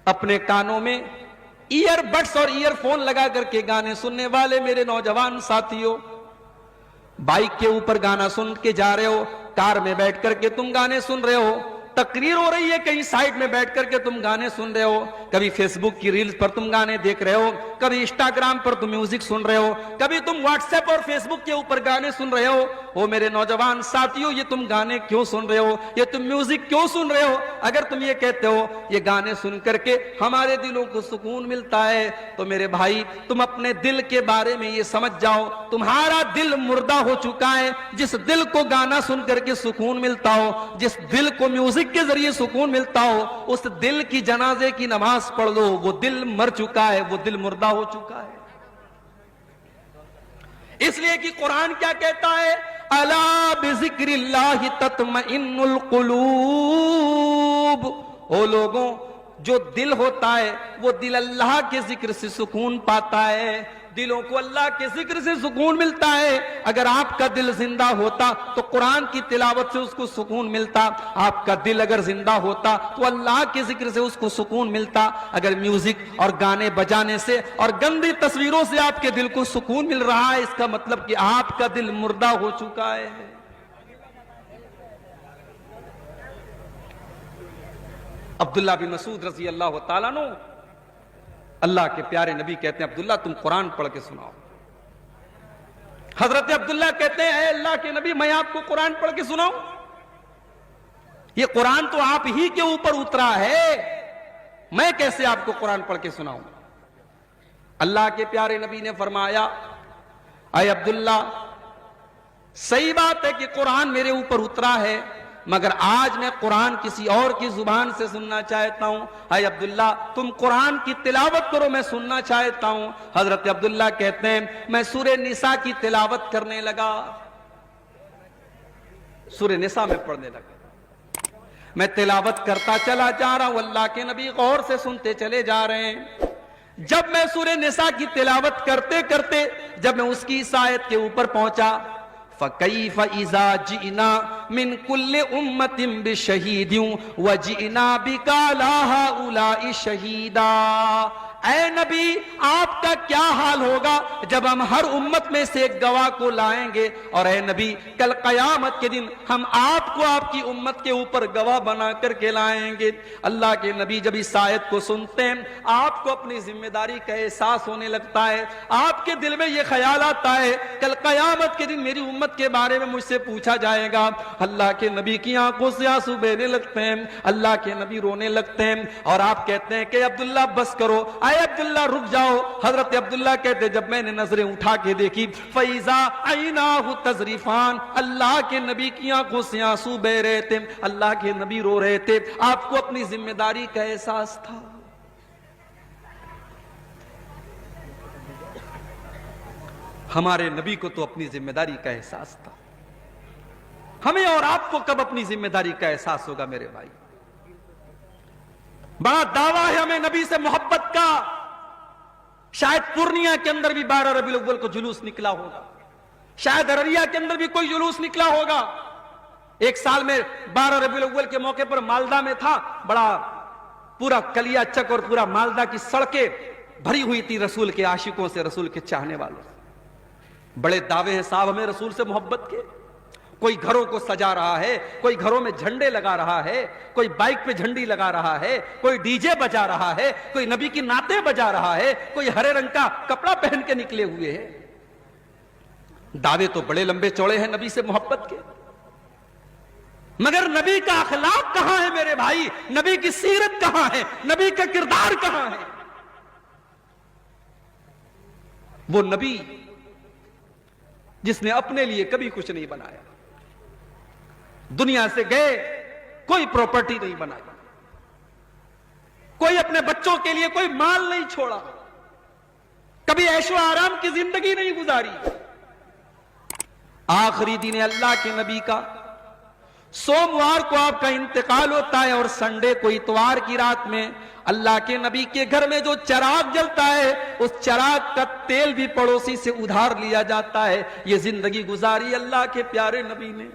اپنے کانوں میں ایئر بڈس اور ایئر فون لگا کر کے گانے سننے والے میرے نوجوان ساتھیوں، بائک کے اوپر گانا سن کے جا رہے ہو، کار میں بیٹھ کر کے تم گانے سن رہے ہو، تقریر ہو رہی ہے کہیں سائٹ میں بیٹھ کر کے تم گانے سن رہے ہو، کبھی فیس بک کی ریلز پر تم گانے دیکھ رہے ہو، کبھی انسٹاگرام پر تم میوزک سن رہے ہو، کبھی تم واٹس ایپ اور فیس بک کے اوپر گانے سن رہے ہو۔ او میرے نوجوان ساتھیوں، یہ تم گانے کیوں سن رہے ہو؟ یہ تم میوزک کیوں سن رہے ہو؟ اگر تم یہ کہتے ہو یہ گانے سن کر کے ہمارے دلوں کو سکون ملتا ہے، تو میرے بھائی تم اپنے دل کے بارے میں یہ سمجھ جاؤ، تمہارا دل مردہ ہو چکا ہے۔ جس دل کو گانا سن کر کے سکون ملتا ہو، جس دل کو میوزک کے ذریعے سکون ملتا ہو، اس دل کی جنازے کی نماز پڑھ لو، وہ دل مر چکا ہے، وہ دل مردہ ہو چکا ہے۔ اس لیے کہ قرآن کیا کہتا ہے؟ الا بذکر اللہ تطمئن القلوب۔ او لوگوں، جو دل ہوتا ہے وہ دل اللہ کے ذکر سے سکون پاتا ہے، دلوں کو اللہ کے ذکر سے سکون ملتا ہے۔ اگر آپ کا دل زندہ ہوتا تو قرآن کی تلاوت سے اس کو سکون ملتا، آپ کا دل اگر زندہ ہوتا تو اللہ کے ذکر سے اس کو سکون ملتا۔ اگر میوزک اور گانے بجانے سے اور گندی تصویروں سے آپ کے دل کو سکون مل رہا ہے، اس کا مطلب کہ آپ کا دل مردہ ہو چکا ہے۔ عبداللہ بن مسعود رضی اللہ تعالیٰ عنہ، اللہ کے پیارے نبی کہتے ہیں عبداللہ تم قرآن پڑھ کے سناؤ۔ حضرت عبداللہ کہتے ہیں اے اللہ کے نبی میں آپ کو قرآن پڑھ کے سناؤں؟ یہ قرآن تو آپ ہی کے اوپر اترا ہے، میں کیسے آپ کو قرآن پڑھ کے سناؤں؟ اللہ کے پیارے نبی نے فرمایا اے عبداللہ صحیح بات ہے کہ قرآن میرے اوپر اترا ہے، مگر آج میں قرآن کسی اور کی زبان سے سننا چاہتا ہوں۔ اے عبداللہ تم قرآن کی تلاوت کرو، میں سننا چاہتا ہوں۔ حضرت عبداللہ کہتے ہیں میں سورہ نساء کی تلاوت کرنے لگا، سورہ نساء میں پڑھنے لگا، میں تلاوت کرتا چلا جا رہا ہوں، اللہ کے نبی غور سے سنتے چلے جا رہے ہیں۔ جب میں سورہ نساء کی تلاوت کرتے کرتے جب میں اس کی اس آیت کے اوپر پہنچا فَكَيْفَ إِذَا جِئْنَا مِنْ كُلِّ أُمَّةٍ بِشَهِيدٍ وَجِئْنَا بِكَ عَلَىٰ هَٰؤُلَاءِ شَهِيدًا۔ اے نبی آپ کا کیا حال ہوگا جب ہم ہر امت میں سے ایک گواہ کو لائیں گے، اور اے نبی کل قیامت کے دن ہم آپ کو آپ کی امت کے اوپر گواہ بنا کر کے لائیں گے۔ اللہ کے نبی جب اس آیت کو سنتے ہیں آپ کو اپنی ذمہ داری کا احساس ہونے لگتا ہے، آپ کے دل میں یہ خیال آتا ہے کل قیامت کے دن میری امت کے بارے میں مجھ سے پوچھا جائے گا۔ اللہ کے نبی کی آنکھوں سے آنسو بہنے لگتے ہیں، اللہ کے نبی رونے لگتے ہیں، اور آپ کہتے ہیں کہ عبداللہ بس کرو، اے عبداللہ رک جاؤ۔ حضرت عبداللہ کہتے جب میں نے نظریں اٹھا کے دیکھی فَإِذَا عَيْنَاهُ تَذْرِفَانِ، اللہ کے نبی کی آنکھوں سے آنسو بہ رہے تھے، اللہ کے نبی رو رہے تھے، آپ کو اپنی ذمہ داری کا احساس تھا۔ ہمارے نبی کو تو اپنی ذمہ داری کا احساس تھا، ہمیں اور آپ کو کب اپنی ذمہ داری کا احساس ہوگا میرے بھائی؟ بڑا دعویٰ ہے ہمیں نبی سے محبت کا، شاید پورنیہ کے اندر بھی 12 ربیع الاول کو جلوس نکلا ہوگا، شاید ارریہ کے اندر بھی کوئی جلوس نکلا ہوگا۔ ایک سال میں 12 ربیع الاول کے موقع پر مالدہ میں تھا، بڑا پورا کلیا چک اور پورا مالدہ کی سڑکیں بھری ہوئی تھی رسول کے عاشقوں سے، رسول کے چاہنے والوں سے۔ بڑے دعوے ہیں صاحب ہمیں رسول سے محبت کے، کوئی گھروں کو سجا رہا ہے، کوئی گھروں میں جھنڈے لگا رہا ہے، کوئی بائک پہ جھنڈی لگا رہا ہے، کوئی ڈی جے بجا رہا ہے، کوئی نبی کی نعتیں بجا رہا ہے، کوئی ہرے رنگ کا کپڑا پہن کے نکلے ہوئے ہیں۔ دعوے تو بڑے لمبے چوڑے ہیں نبی سے محبت کے، مگر نبی کا اخلاق کہاں ہے میرے بھائی؟ نبی کی سیرت کہاں ہے؟ نبی کا کردار کہاں ہے؟ وہ نبی جس نے اپنے لیے کبھی کچھ نہیں بنایا، دنیا سے گئے کوئی پراپرٹی نہیں بنائی، کوئی اپنے بچوں کے لیے کوئی مال نہیں چھوڑا، کبھی عیش و آرام کی زندگی نہیں گزاری۔ آخری دن اللہ کے نبی کا سوموار کو آپ کا انتقال ہوتا ہے، اور سنڈے کو اتوار کی رات میں اللہ کے نبی کے گھر میں جو چراغ جلتا ہے اس چراغ کا تیل بھی پڑوسی سے ادھار لیا جاتا ہے۔ یہ زندگی گزاری اللہ کے پیارے نبی نے۔